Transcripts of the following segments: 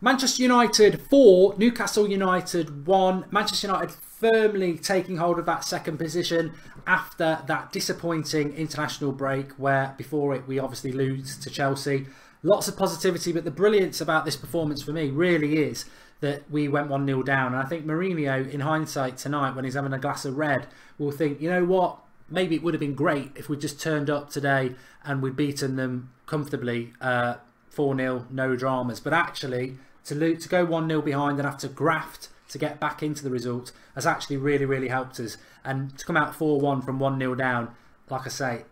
Manchester United 4, Newcastle United 1. Manchester United firmly taking hold of that second position after that disappointing international break where before it we obviously lose to Chelsea. Lots of positivity, but the brilliance about this performance for me really is that we went 1-0 down. And I think Mourinho, in hindsight tonight, when he's having a glass of red, will think, you know what, maybe it would have been great if we just turned up today and we'd beaten them comfortably 4-0, no dramas. But actually, to go 1-0 behind and have to graft to get back into the result has actually really, really helped us. And to come out 4-1 from 1-0 down, like I say,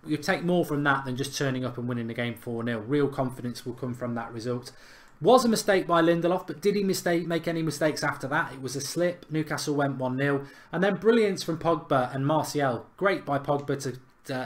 you take more from that than just turning up and winning the game 4-0. Real confidence will come from that result. Was a mistake by Lindelof, but did he make any mistakes after that? It was a slip. Newcastle went 1-0. And then brilliance from Pogba and Martial. Great by Pogba to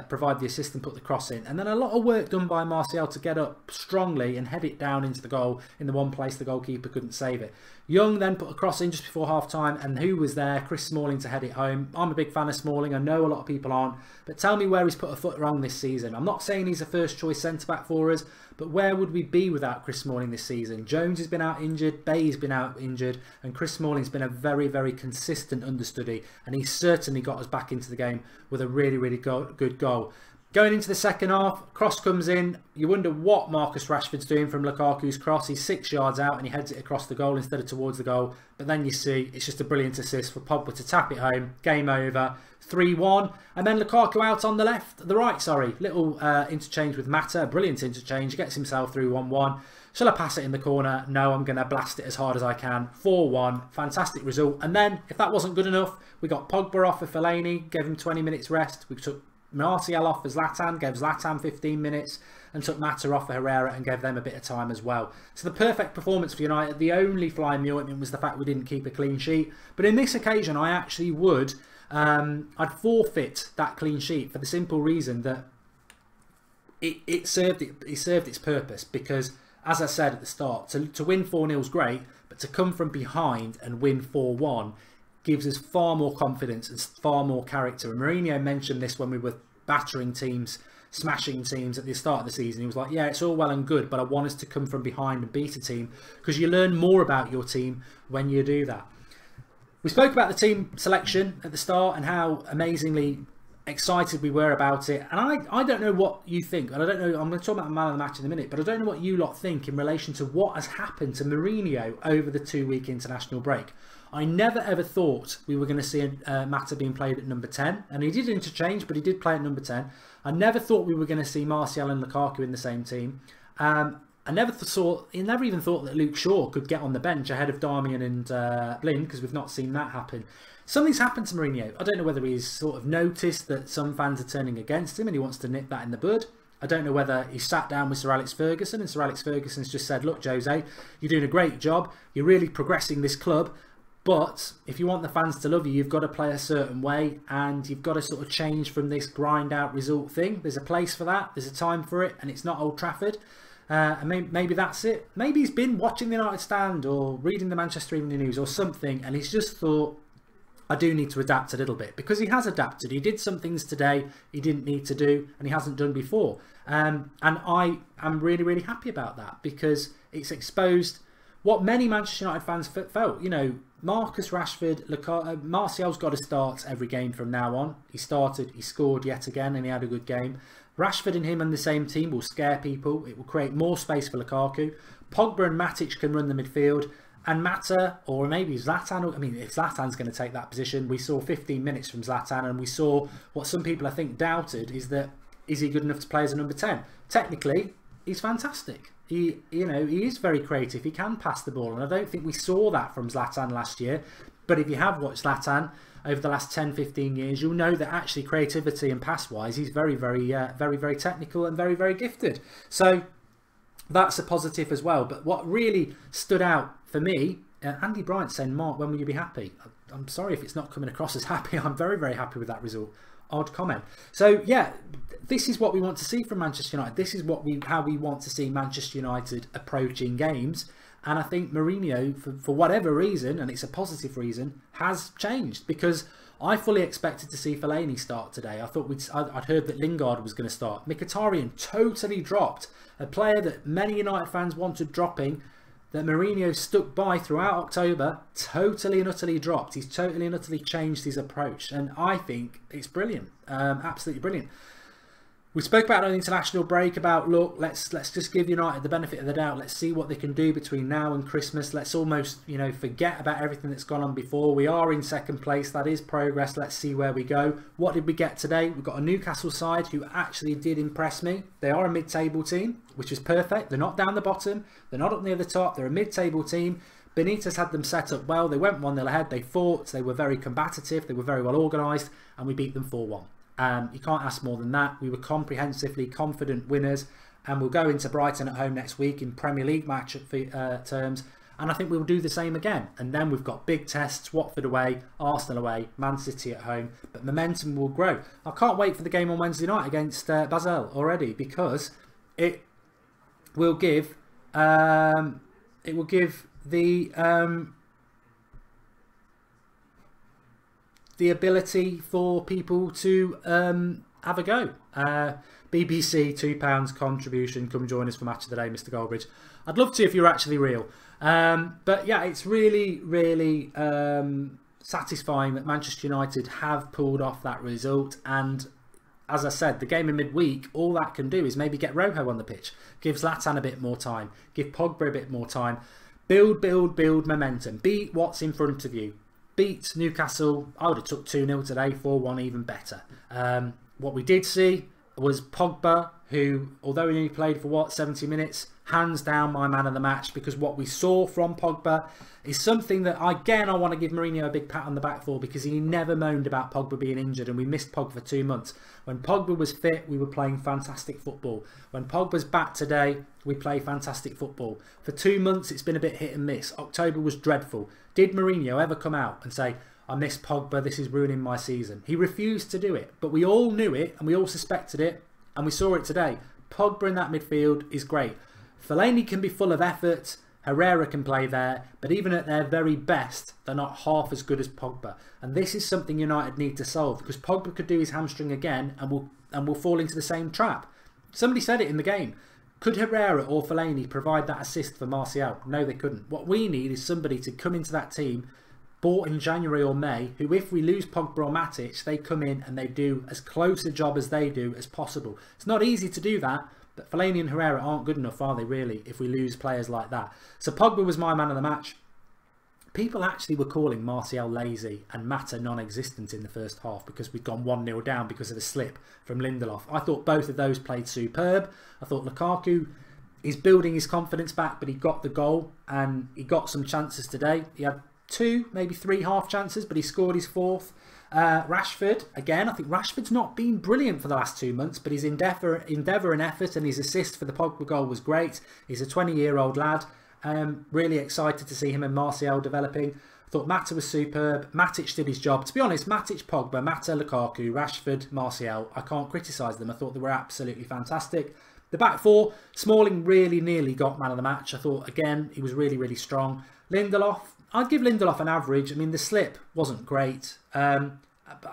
provide the assist and put the cross in. And then a lot of work done by Martial to get up strongly and head it down into the goal in the one place the goalkeeper couldn't save it. Young then put a cross in just before half-time, and who was there? Chris Smalling to head it home. I'm a big fan of Smalling. I know a lot of people aren't. But tell me where he's put a foot wrong this season. I'm not saying he's a first-choice centre-back for us, but where would we be without Chris Smalling this season? Jones has been out injured, Bay's been out injured, and Chris Smalling's been a very, very consistent understudy, and he's certainly got us back into the game with a really, really good goal. Going into the second half, cross comes in. You wonder what Marcus Rashford's doing from Lukaku's cross. He's 6 yards out and he heads it across the goal instead of towards the goal. But then you see it's just a brilliant assist for Pogba to tap it home. Game over. 3-1. And then Lukaku out on the right, sorry. Little interchange with Mata. Brilliant interchange. Gets himself through 1-1. Shall I pass it in the corner? No, I'm going to blast it as hard as I can. 4-1. Fantastic result. And then, if that wasn't good enough, we got Pogba off for Fellaini. Gave him 20 minutes rest. We took Martial off for Zlatan, gave Zlatan 15 minutes and took Mata off for Herrera and gave them a bit of time as well. So the perfect performance for United. The only fly in the ointment was the fact we didn't keep a clean sheet. But in this occasion, I actually would, I'd forfeit that clean sheet for the simple reason that it served its purpose. Because, as I said at the start, to win 4-0 is great, but to come from behind and win 4-1 gives us far more confidence and far more character. And Mourinho mentioned this when we were battering teams, smashing teams at the start of the season. He was like, yeah, it's all well and good, but I want us to come from behind and beat a team, because you learn more about your team when you do that. We spoke about the team selection at the start and how amazingly excited we were about it. And I don't know what you think. And I don't know, I'm going to talk about man of the match in a minute, but I don't know what you lot think in relation to what has happened to Mourinho over the 2-week international break. I never ever thought we were going to see Mata being played at number 10. And he did interchange, but he did play at number 10. I never thought we were going to see Martial and Lukaku in the same team. I never even thought that Luke Shaw could get on the bench ahead of Darmian and Blind, because we've not seen that happen. Something's happened to Mourinho. I don't know whether he's sort of noticed that some fans are turning against him and he wants to nip that in the bud. I don't know whether he sat down with Sir Alex Ferguson and Sir Alex Ferguson's just said, look, Jose, you're doing a great job. You're really progressing this club. But if you want the fans to love you, you've got to play a certain way, and you've got to sort of change from this grind out result thing. There's a place for that. There's a time for it, and it's not Old Trafford. And maybe that's it. Maybe he's been watching the United stand or reading the Manchester Evening News or something, and he's just thought, I do need to adapt a little bit, because he has adapted. He did some things today he didn't need to do and he hasn't done before. And I am really, really happy about that, because it's exposed what many Manchester United fans felt. You know, Marcus Rashford, Martial's got to start every game from now on. He started, he scored yet again, and he had a good game. Rashford and him on the same team will scare people. It will create more space for Lukaku. Pogba and Matic can run the midfield. And Mata, or maybe Zlatan, I mean, if Zlatan's going to take that position, we saw 15 minutes from Zlatan, and we saw what some people I think doubted, is he good enough to play as a number 10? Technically, he's fantastic. He is very creative. He can pass the ball, and I don't think we saw that from Zlatan last year. But if you have watched Zlatan over the last 10-15 years, you'll know that actually creativity and pass-wise, he's very, very technical and very, very gifted. So that's a positive as well. But what really stood out for me, Andy Bryant saying, Mark, when will you be happy? I'm sorry if it's not coming across as happy. I'm very, very happy with that result. Odd comment. So yeah, this is what we want to see from Manchester United. This is how we want to see Manchester United approaching games. And I think Mourinho, for whatever reason, and it's a positive reason, has changed, because I fully expected to see Fellaini start today. I'd heard that Lingard was going to start. Mkhitaryan totally dropped, a player that many United fans wanted dropping. that Mourinho stuck by throughout October, totally and utterly dropped. He's totally and utterly changed his approach, and I think it's brilliant, absolutely brilliant. We spoke about on the international break about, look, let's just give United the benefit of the doubt. Let's see what they can do between now and Christmas. Let's almost, you know, forget about everything that's gone on before. We are in second place. That is progress. Let's see where we go. What did we get today? We've got a Newcastle side who actually did impress me. They are a mid-table team, which is perfect. They're not down the bottom. They're not up near the top. They're a mid-table team. Benitez had them set up well. They went 1-0 ahead. They fought. They were very combative. They were very well organised, and we beat them 4-1. You can't ask more than that. We were comprehensively confident winners, and we'll go into Brighton at home next week in Premier League match terms, and I think we'll do the same again. And then we've got big tests: Watford away, Arsenal away, Man City at home. But momentum will grow. I can't wait for the game on Wednesday night against Basel already, because it will give the ability for people to have a go. BBC £2 contribution. Come join us for Match of the Day, Mr. Goldbridge. I'd love to if you're actually real. But yeah, it's really, really satisfying that Manchester United have pulled off that result. And as I said, the game in midweek, all that can do is maybe get Rojo on the pitch, give Zlatan a bit more time, give Pogba a bit more time, build momentum, beat what's in front of you. Beat Newcastle. I would have took 2-0 today, 4-1 even better. What we did see was Pogba, who, although he only played for 70 minutes, hands down my man of the match, because what we saw from Pogba is something that, again, I want to give Mourinho a big pat on the back for, because he never moaned about Pogba being injured, and we missed Pogba for 2 months. When Pogba was fit, we were playing fantastic football. When Pogba's back today, we play fantastic football. For 2 months, it's been a bit hit and miss. October was dreadful. Did Mourinho ever come out and say, I miss Pogba, this is ruining my season? He refused to do it, but we all knew it and we all suspected it, and we saw it today. Pogba in that midfield is great. Fellaini can be full of effort, Herrera can play there, but even at their very best, they're not half as good as Pogba. And this is something United need to solve, because Pogba could do his hamstring again and will fall into the same trap. Somebody said it in the game. Could Herrera or Fellaini provide that assist for Martial? No, they couldn't. What we need is somebody to come into that team, bought in January or May, who, if we lose Pogba or Matic, they come in and they do as close a job as they do as possible. It's not easy to do that, but Fellaini and Herrera aren't good enough, are they, really, if we lose players like that? So Pogba was my man of the match. People actually were calling Martial lazy and Mata non-existent in the first half, because we'd gone 1-0 down because of a slip from Lindelof. I thought both of those played superb. I thought Lukaku is building his confidence back, but he got the goal and he got some chances today. He had 2, maybe 3 half chances, but he scored his 4th. Rashford, again, I think Rashford's not been brilliant for the last 2 months, but his endeavour and effort and his assist for the Pogba goal was great. He's a 20-year-old lad. Really excited to see him and Martial developing. I thought Mata was superb. Matic did his job. To be honest, Matic, Pogba, Mata, Lukaku, Rashford, Martial, I can't criticise them. I thought they were absolutely fantastic. The back four, Smalling really nearly got man of the match. I thought, again, he was really, really strong. Lindelof, I'd give Lindelof an average. I mean, the slip wasn't great. I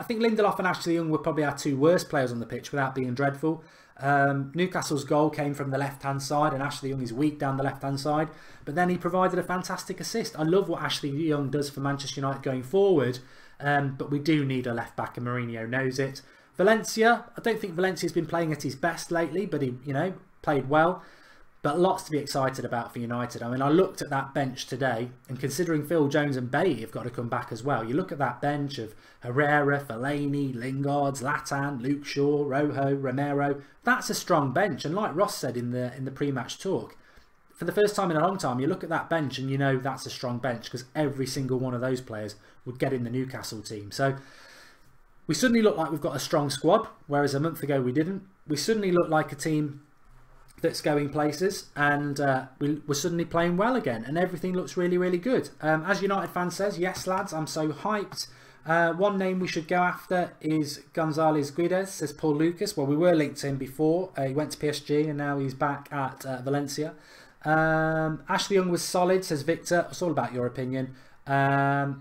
think Lindelof and Ashley Young were probably our 2 worst players on the pitch without being dreadful. Newcastle's goal came from the left-hand side, and Ashley Young is weak down the left-hand side. But then he provided a fantastic assist. I love what Ashley Young does for Manchester United going forward, but we do need a left-back, and Mourinho knows it. Valencia, I don't think Valencia's been playing at his best lately, but he, played well. But lots to be excited about for United. I mean, I looked at that bench today, and considering Phil Jones and Bailly have got to come back as well, you look at that bench of Herrera, Fellaini, Lingard, Zlatan, Luke Shaw, Rojo, Romero. That's a strong bench. And like Ross said in the pre-match talk, for the first time in a long time, you look at that bench and you know that's a strong bench, because every single one of those players would get in the Newcastle team. So we suddenly look like we've got a strong squad, whereas a month ago we didn't. We suddenly look like a team that's going places, and we're suddenly playing well again, and everything looks really, really good. As United fan says, yes lads, I'm so hyped. One name we should go after is Gonzalez Guedes, says Paul Lucas. Well, we were linked to him before. He went to PSG and now he's back at Valencia. Ashley Young was solid, says Victor. It's all about your opinion. The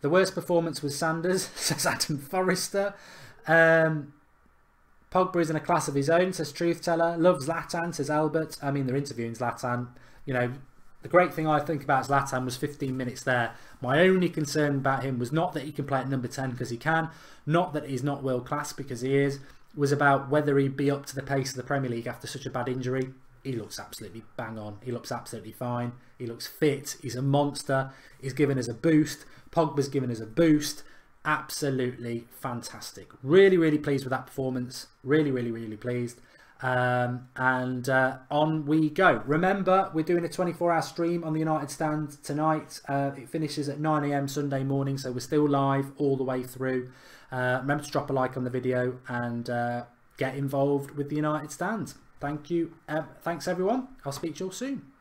worst performance was Sanders, says Adam Forrester. Pogba is in a class of his own, says Truth Teller. Loves Zlatan, says Albert. I mean, they're interviewing Zlatan. The great thing I think about Zlatan was 15 minutes there. My only concern about him was not that he can play at number 10 because he can, not that he's not world class because he is, was about whether he'd be up to the pace of the Premier League after such a bad injury. He looks absolutely bang on. He looks absolutely fine. He looks fit. He's a monster. He's given us a boost. Pogba's given us a boost. Absolutely fantastic. Really, really pleased with that performance. Really, really, really pleased. On we go. Remember, we're doing a 24-hour stream on the United Stand tonight. It finishes at 9 AM Sunday morning, so we're still live all the way through. Remember to drop a like on the video and get involved with the United Stand. Thank you. Thanks everyone. I'll speak to you all soon.